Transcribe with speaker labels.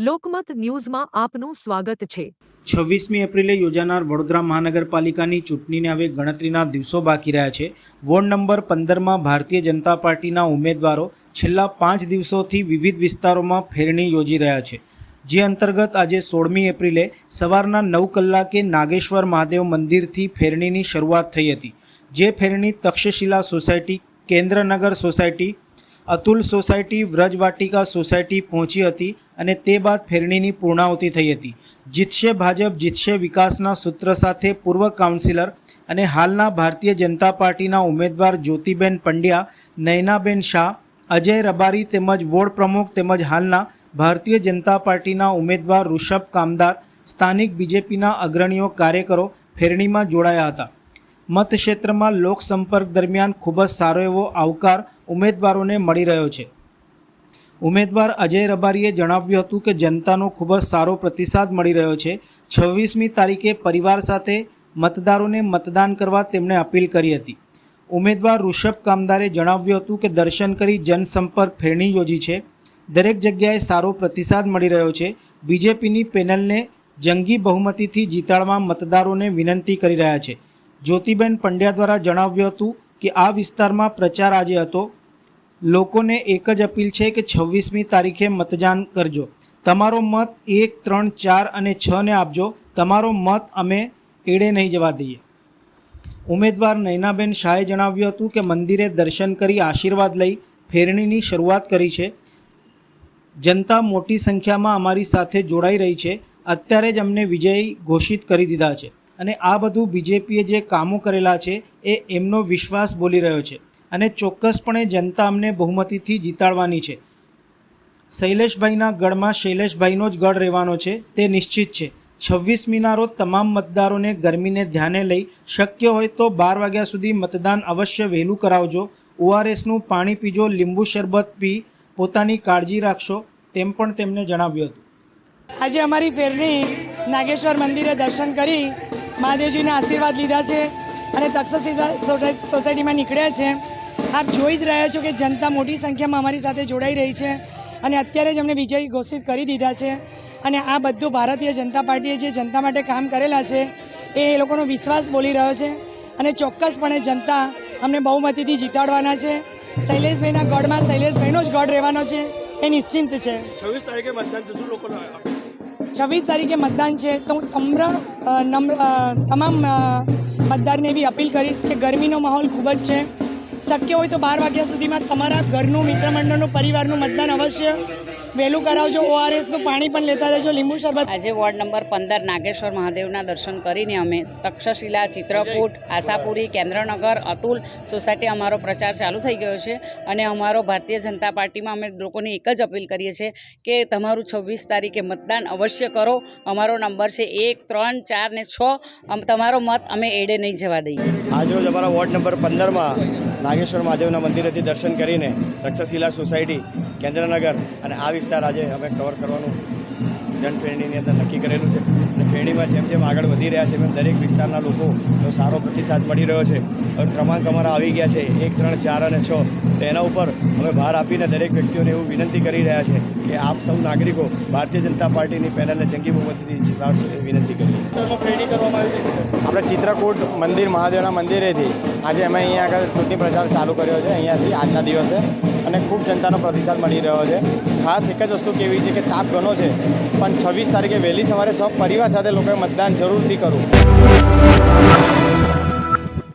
Speaker 1: લોકમત ન્યૂઝમાં આપનું સ્વાગત છે।
Speaker 2: 26મી એપ્રિલે યોજાનાર વડોદરા મહાનગરપાલિકાની ચૂંટણીને હવે ગણતરીના દિવસો બાકી રહ્યા છે। વોર્ડ નંબર 15માં ભારતીય જનતા પાર્ટીના ઉમેદવારો છેલ્લા 5 દિવસોથી વિવિધ વિસ્તારોમાં ફેરણી યોજી રહ્યા છે, જે અંતર્ગત આજે 16મી એપ્રિલે સવારના 9 કલાકે નાગેશ્વર મહાદેવ મંદિરથી ફેરણીની શરૂઆત થઈ હતી। જે ફેરણી Takshashila society, Kendranagar society, Atul society, Vrajvatika society પહોંચી હતી અને તે બાદ ફેરણીની પૂર્ણાહુતિ થઈ હતી। જીતશે ભાજપ જીતશે વિકાસના સૂત્ર સાથે પૂર્વ કાઉન્સિલર અને હાલના ભારતીય જનતા પાર્ટીના ઉમેદવાર જ્યોતિબેન પંડ્યા, નયનાબેન શાહ, અજય રબારી તેમજ વોર્ડ પ્રમુખ તેમજ હાલના ભારતીય જનતા પાર્ટીના ઉમેદવાર ઋષભ કામદાર, સ્થાનિક બીજેપીના અગ્રણીઓ કાર્યકરો ફેરણીમાં જોડાયા હતા। મતક્ષેત્રમાં લોકસંપર્ક દરમિયાન ખૂબ જ સારો એવો આવકાર ઉમેદવારોને મળી રહ્યો છે। ઉમેદવાર અજય રબારીએ જણાવ્યું હતું કે જનતાનો ખૂબ જ સારો પ્રતિસાદ મળી રહ્યો છે। 26મી તારીખે પરિવાર સાથે મતદારોને મતદાન કરવા તેમણે અપીલ કરી હતી। ઉમેદવાર ઋષભ કામદારે જણાવ્યું હતું કે દર્શન કરી જનસંપર્ક ફેરણી યોજી છે, દરેક જગ્યાએ સારો પ્રતિસાદ મળી રહ્યો છે। બીજેપીની પેનલને જંગી બહુમતીથી જીતાડવા મતદારોને વિનંતી કરી રહ્યા છે। જ્યોતિબેન પંડ્યા દ્વારા જણાવ્યું હતું કે આ વિસ્તારમાં પ્રચાર આજે હતો। લોકોને એક જ અપીલ છે કે 26મી તારીખે મતદાન કરજો। તમારો મત 1, 3, 4 અને 6 ને આપજો। તમારો મત અમે એડે નહીં જવા દઈએ। ઉમેદવાર નયનાબેન શાહે જણાવ્યું હતું કે મંદિરે દર્શન કરી આશીર્વાદ લઈ ફેરણીની શરૂઆત કરી છે। જનતા મોટી સંખ્યામાં અમારી સાથે જોડાઈ રહી છે। અત્યારે જ અમને વિજયી ઘોષિત કરી દીધા છે અને આ બધું બીજેપીએ જે કામો કરેલા છે એ એમનો વિશ્વાસ બોલી રહ્યો છે અને ચોક્કસપણે જનતા અમને બહુમતીથી જીતાડવાની છે। શૈલેષભાઈના ગઢમાં શૈલેષભાઈનો જ ગઢ રહેવાનો છે, તે નિશ્ચિત છે। 26મીના રોજ તમામ મતદારોને ગરમીને ધ્યાને લઈ શક્ય હોય તો 12 વાગ્યા સુધી મતદાન અવશ્ય વહેલું કરાવજો। ORSનું પાણી પીજો, લીંબુ શરબત પી પોતાની કાળજી રાખશો, તેમ પણ તેમણે જણાવ્યું હતું।
Speaker 3: આજે અમારી ફેરણી નાગેશ્વર મંદિરે દર્શન કરી મહાદેવજીના આશીર્વાદ લીધા છે અને તક્ષશિલા સોસાયટીમાં નીકળ્યા છે। આપ જોઈ જ રહ્યા છો કે જનતા મોટી સંખ્યામાં અમારી સાથે જોડાઈ રહી છે અને અત્યારે જ અમને વિજયી ઘોષિત કરી દીધા છે અને આ બધું ભારતીય જનતા પાર્ટીએ જે જનતા માટે કામ કરેલા છે એ લોકોનો વિશ્વાસ બોલી રહ્યો છે અને ચોક્કસપણે જનતા અમને બહુમતીથી જીતાડવાના છે। શૈલેષભાઈના ગઢમાં શૈલેષભાઈનો જ ગઢ રહેવાનો છે, એ નિશ્ચિંત છે।
Speaker 4: 26 તારીખે મતદાન શું લોકોનો
Speaker 3: 26 તારીખે મતદાન છે તો હું તમામ મતદારને એવી અપીલ કરીશ કે ગરમીનો માહોલ ખૂબ જ છે, શક્ય હોય તો 12 વાગ્યા સુધીમાં તમારા ઘરનું, મિત્ર મંડળનું, પરિવારનું મતદાન અવશ્ય વહેલું કરાવજો। ORSનું પાણી પણ લેતા રહેજો, લીંબુ શરબત।
Speaker 5: આજે વોર્ડ નંબર 15 નાગેશ્વર મહાદેવના દર્શન કરીને અમે તક્ષશિલા, ચિત્રકૂટ, આશાપુરી, કેન્દ્રનગર, અતુલ સોસાયટી અમારો પ્રચાર ચાલુ થઈ ગયો છે અને અમારો ભારતીય જનતા પાર્ટીમાં અમે લોકોને એક જ અપીલ કરીએ છીએ કે તમારું 26 તારીખે મતદાન અવશ્ય કરો। અમારો નંબર છે 1, 3, 4 ને 6। તમારો મત અમે એડે નહીં જવા દઈએ।
Speaker 4: આજરોજ અમારા વોર્ડ નંબર 15માં નાગેશ્વર મહાદેવના મંદિરેથી દર્શન કરીને તક્ષશિલા સોસાયટી, કેન્દ્રનગર અને આ વિસ્તાર આજે અમે કવર કરવાનું જનફેરણીની અંદર નક્કી કરેલું છે અને ફેરણીમાં જેમ જેમ આગળ વધી રહ્યા છે એમ દરેક વિસ્તારના લોકોનો સારો પ્રતિસાદ મળી રહ્યો છે। હવે ક્રમાંક અમારા આવી ગયા છે 1, 3, 4 અને 6, તો એના ઉપર અમે ભાર આપીને દરેક વ્યક્તિઓને એવું વિનંતી કરી રહ્યા છે કે આપ સૌ નાગરિકો ભારતીય જનતા પાર્ટીની પેનલને જંગી બહુમતીથી જીતાડશો એ વિનંતી કરી। ફેરણી કરવામાં આવી છે આપણે ચિત્રકૂટ મંદિર, મહાદેવના મંદિરેથી આજે અમે અહીંયા આગળ ચૂંટણી પ્રચાર ચાલુ કર્યો છે અહીંયાથી આજના દિવસે અને ખૂબ જનતાનો પ્રતિસાદ મળી રહ્યો છે। ખાસ એક જ વસ્તુ કેવી છે કે તાપ ઘણો છે, પણ 26 તારીખે વહેલી સવારે સૌ પરિવાર સાથે લોકોએ મતદાન જરૂરથી કરવું।